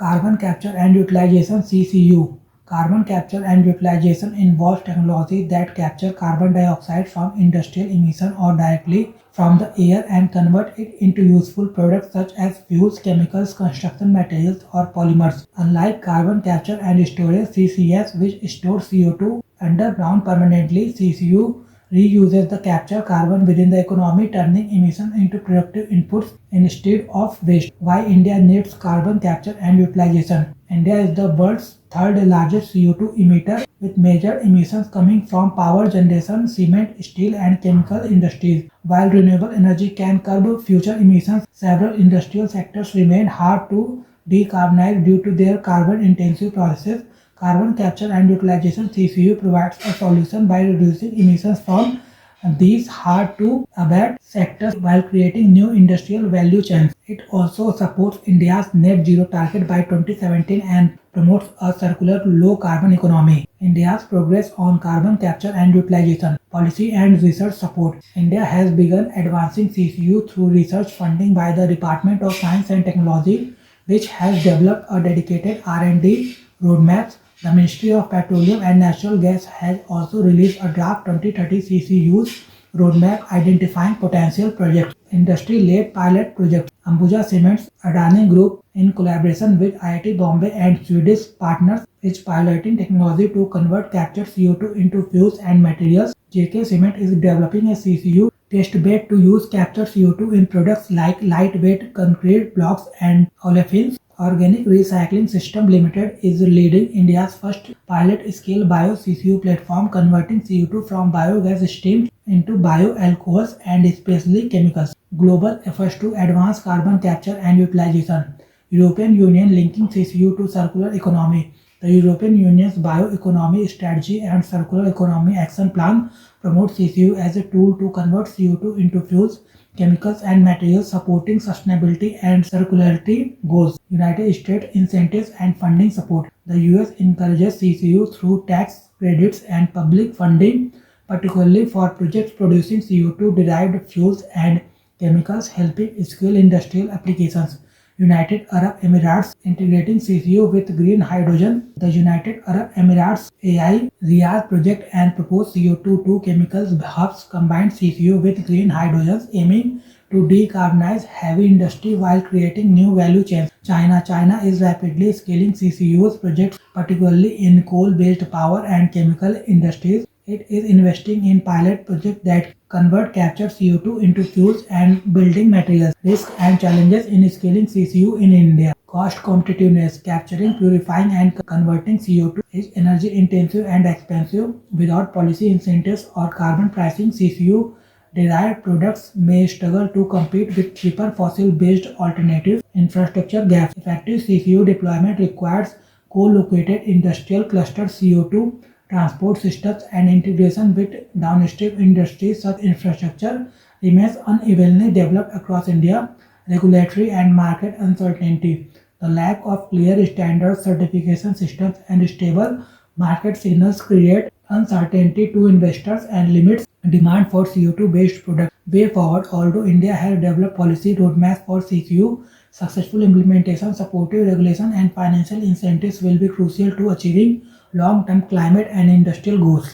Carbon capture and utilization (CCU). Carbon capture and utilization involves technology that capture carbon dioxide from industrial emission or directly from the air and convert it into useful products such as fuels, chemicals, construction materials, or polymers. Unlike carbon capture and storage (CCS), which stores CO2 underground permanently, CCU reuses the captured carbon within the economy, turning emissions into productive inputs instead of waste. Why India needs carbon capture and utilization? India is the world's third largest CO2 emitter, with major emissions coming from power generation, cement, steel, and chemical industries. While renewable energy can curb future emissions, several industrial sectors remain hard to decarbonize due to their carbon intensive processes. Carbon capture and utilization (CCU) provides a solution by reducing emissions from these hard-to-abate sectors while creating new industrial value chains. It also supports India's net zero target by 2017 and promotes a circular low-carbon economy. India's progress on carbon capture and utilization, policy and research support. India has begun advancing CCU through research funding by the Department of Science and Technology, which has developed a dedicated R&D roadmap. The Ministry of Petroleum and Natural Gas has also released a draft 2030 CCU's roadmap identifying potential projects. Industry-led pilot projects. Ambuja Cements Adani Group, in collaboration with IIT Bombay and Swedish partners, is piloting technology to convert captured CO2 into fuels and materials. JK Cement is developing a CCU testbed to use captured CO2 in products like lightweight concrete blocks and olefins. Organic Recycling System Limited is leading India's first pilot-scale bio-CCU platform, converting CO2 from biogas steam into bioalcohols and especially chemicals. Global efforts to advance carbon capture and utilization. European Union linking CCU to circular economy. The European Union's Bioeconomy Strategy and Circular Economy Action Plan promotes CCU as a tool to convert CO2 into fuels, chemicals and materials, supporting sustainability and circularity goals. United States incentives and funding support. The US encourages CCU through tax credits and public funding, particularly for projects producing CO2-derived fuels and chemicals, helping scale industrial applications. United Arab Emirates integrating CCU with green hydrogen. The United Arab Emirates AI Riyadh project and proposed CO2 chemicals hubs combined CCU with green hydrogen, aiming to decarbonize heavy industry while creating new value chains. China is rapidly scaling CCU's projects, particularly in coal-based power and chemical industries. It is investing in pilot projects that convert captured CO2 into fuels and building materials. Risks and challenges in scaling CCU in India. Cost competitiveness. Capturing, purifying and converting CO2 is energy intensive and expensive. Without policy incentives or carbon pricing, CCU derived products may struggle to compete with cheaper fossil-based alternatives. Infrastructure gaps. Effective CCU deployment requires co-located industrial clusters, CO2 transport systems, and integration with downstream industries. Such infrastructure remains unevenly developed across India. Regulatory and market uncertainty. The lack of clear standards, certification systems, and stable market signals create uncertainty to investors and limits demand for CO2-based products. Way forward. Although India has developed policy roadmaps for CCU, successful implementation, supportive regulation, and financial incentives will be crucial to achieving long-term climate and industrial goals.